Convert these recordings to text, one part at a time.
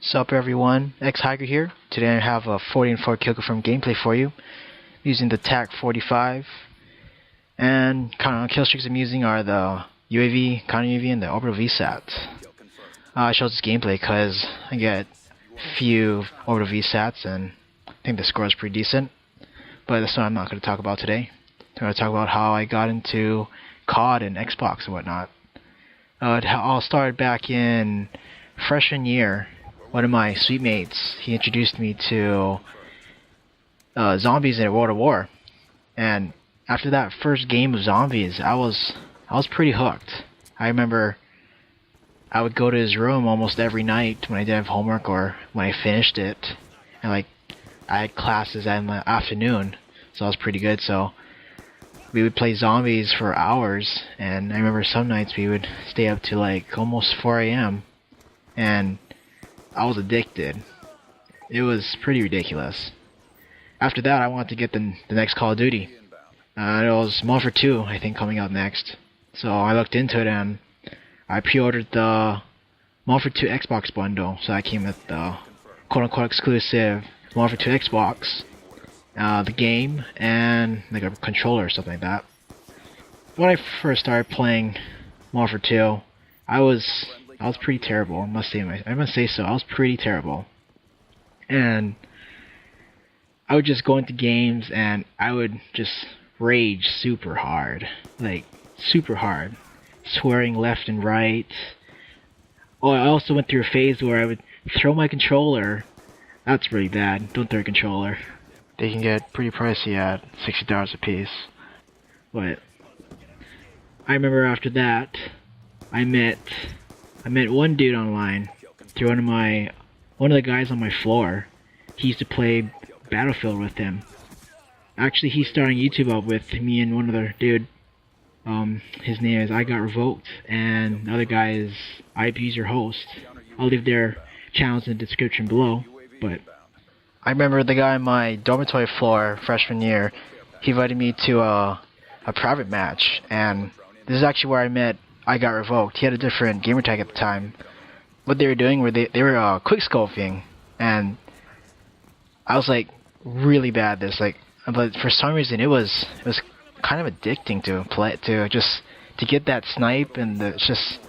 Sup everyone, xhaigure here. Today I have a 40-4 kill confirm gameplay for you using the TAC 45, and kind of kill streaks I'm using are the UAV, counter UAV, and the orbital VSAT. I chose this gameplay because I get few orbital VSATs and I think the score is pretty decent, but that's what I'm not going to talk about today. I'm going to talk about how I got into COD and Xbox and whatnot. It all started back in freshman year. One of my sweet mates, he introduced me to zombies in World of War, and after that first game of zombies, I was pretty hooked. I remember I would go to his room almost every night when I didn't have homework or when I finished it, and I had classes in the afternoon, so I was pretty good. So we would play zombies for hours, and I remember some nights we would stay up to like almost 4 a.m. and I was addicted. It was pretty ridiculous. After that, I wanted to get the next Call of Duty. It was Modern Warfare 2, I think, coming out next. So I looked into it and I pre-ordered the Modern Warfare 2 Xbox bundle. So that came with the quote-unquote exclusive Modern Warfare 2 Xbox, the game, and like a controller or something like that. When I first started playing Modern Warfare 2, I was pretty terrible. I must say so. I was pretty terrible, and I would just go into games and I would just rage super hard, like super hard, swearing left and right. Oh, I also went through a phase where I would throw my controller. That's really bad. Don't throw a controller. They can get pretty pricey at $60 a piece. But I remember after that, I met one dude online through one of the guys on my floor. He used to play Battlefield with him. Actually, he's starting YouTube up with me and one other dude. His name is I Got Revoked, and the other guy is I Abuse Your Host. I'll leave their channels in the description below. But I remember the guy on my dormitory floor freshman year. He invited me to a private match, and this is actually where I met I Got Revoked. He had a different gamer tag at the time. What they were doing were they were quick scoping, and I was like really bad at this. But for some reason it was kind of addicting to play, to get that snipe, and it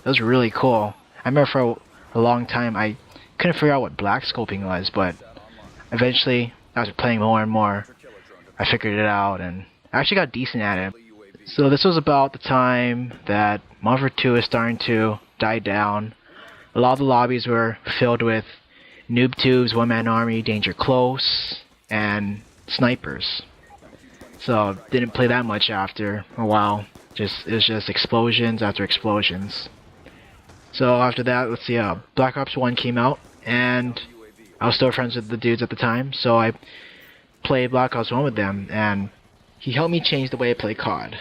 was really cool. I remember for a long time I couldn't figure out what black scoping was, but eventually after playing more and more, I figured it out and I actually got decent at it. So this was about the time that Modern Warfare 2 is starting to die down. A lot of the lobbies were filled with noob tubes, one-man army, danger close, and snipers. So didn't play that much after a while. It was just explosions after explosions. So after that, let's see, Black Ops 1 came out, and I was still friends with the dudes at the time, so I played Black Ops 1 with them, and he helped me change the way I play COD.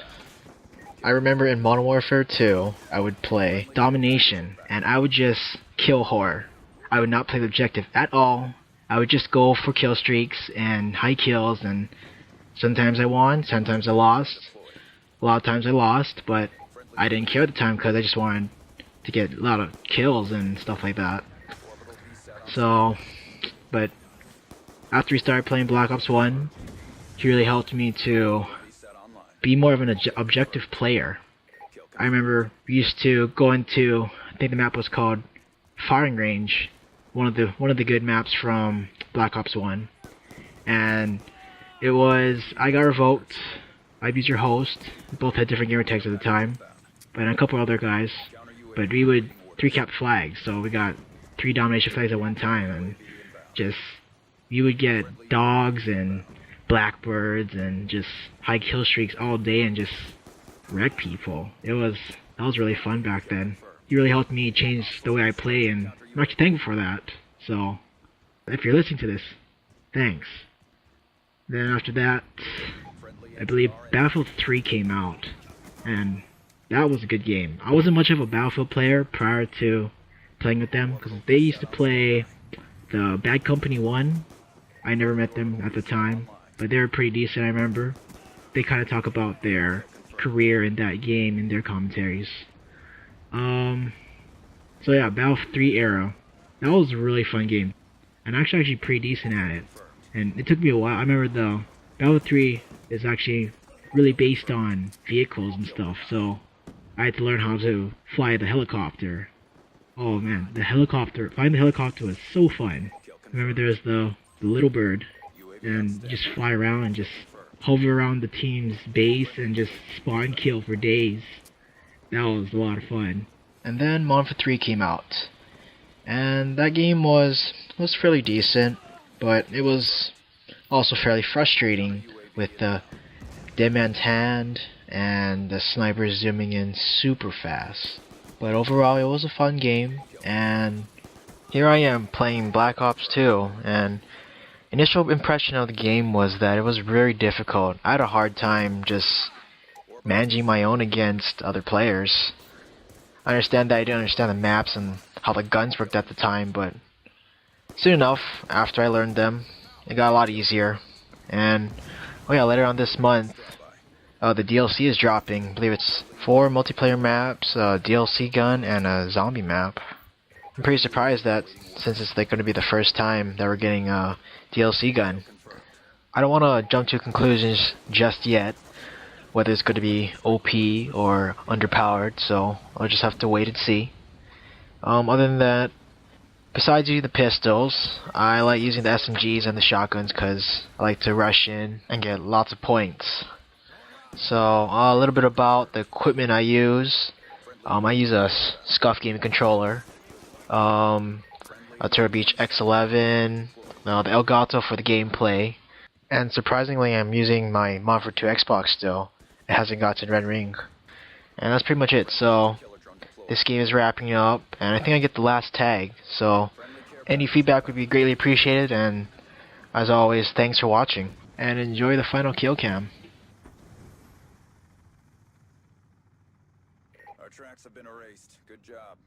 I remember in Modern Warfare 2, I would play Domination, and I would just kill horror. I would not play the objective at all. I would just go for kill streaks and high kills, and sometimes I won, sometimes I lost. A lot of times I lost, but I didn't care at the time because I just wanted to get a lot of kills and stuff like that. So, but after we started playing Black Ops 1, he really helped me to be more of an objective player. I remember we used to go into, I think the map was called Firing Range, one of the good maps from Black Ops 1, and it was I Got Revoked, I Abuse Your Host. We both had different gamer tags at the time, but a couple other guys. But we would 3-cap flags, so we got 3 domination flags at one time, and just you would get dogs and blackbirds and just high kill streaks all day and just wreck people. That was really fun back then. He really helped me change the way I play, and I'm actually thankful for that. So if you're listening to this, thanks. Then after that, I believe Battlefield 3 came out, and that was a good game. I wasn't much of a Battlefield player prior to playing with them, because they used to play the Bad Company 1. I never met them at the time, but they were pretty decent. I remember they kind of talk about their career in that game in their commentaries. So yeah, Battlefield 3 era. That was a really fun game. I'm actually pretty decent at it. And it took me a while. I remember the Battle 3 is actually really based on vehicles and stuff, so I had to learn how to fly the helicopter. Oh man, flying the helicopter was so fun. Remember there's the little bird, and you just fly around and just hover around the team's base and just spawn kill for days. That was a lot of fun. And then Modern Warfare 3 came out. And that game was fairly decent, but it was also fairly frustrating with the dead man's hand and the sniper zooming in super fast. But overall it was a fun game, and here I am playing Black Ops 2, and initial impression of the game was that it was very difficult. I had a hard time just managing my own against other players. I understand that I didn't understand the maps and how the guns worked at the time, but soon enough, after I learned them, it got a lot easier. And oh yeah, later on this month, the DLC is dropping. I believe it's 4 multiplayer maps, a DLC gun, and a zombie map. I'm pretty surprised that since it's like going to be the first time that we're getting a DLC gun. I don't want to jump to conclusions just yet, whether it's going to be OP or underpowered, so I'll just have to wait and see. Other than that, besides using the pistols, I like using the SMGs and the shotguns because I like to rush in and get lots of points. So a little bit about the equipment I use. I use a Scuff gaming controller, a Turbo Beach X11, the Elgato for the gameplay, and surprisingly I'm using my Modern Warfare 2 Xbox still. It hasn't gotten red ring. And that's pretty much it. So this game is wrapping up, and I think I get the last tag. So any feedback would be greatly appreciated, and as always, thanks for watching, and enjoy the final kill cam. Our tracks have been erased. Good job.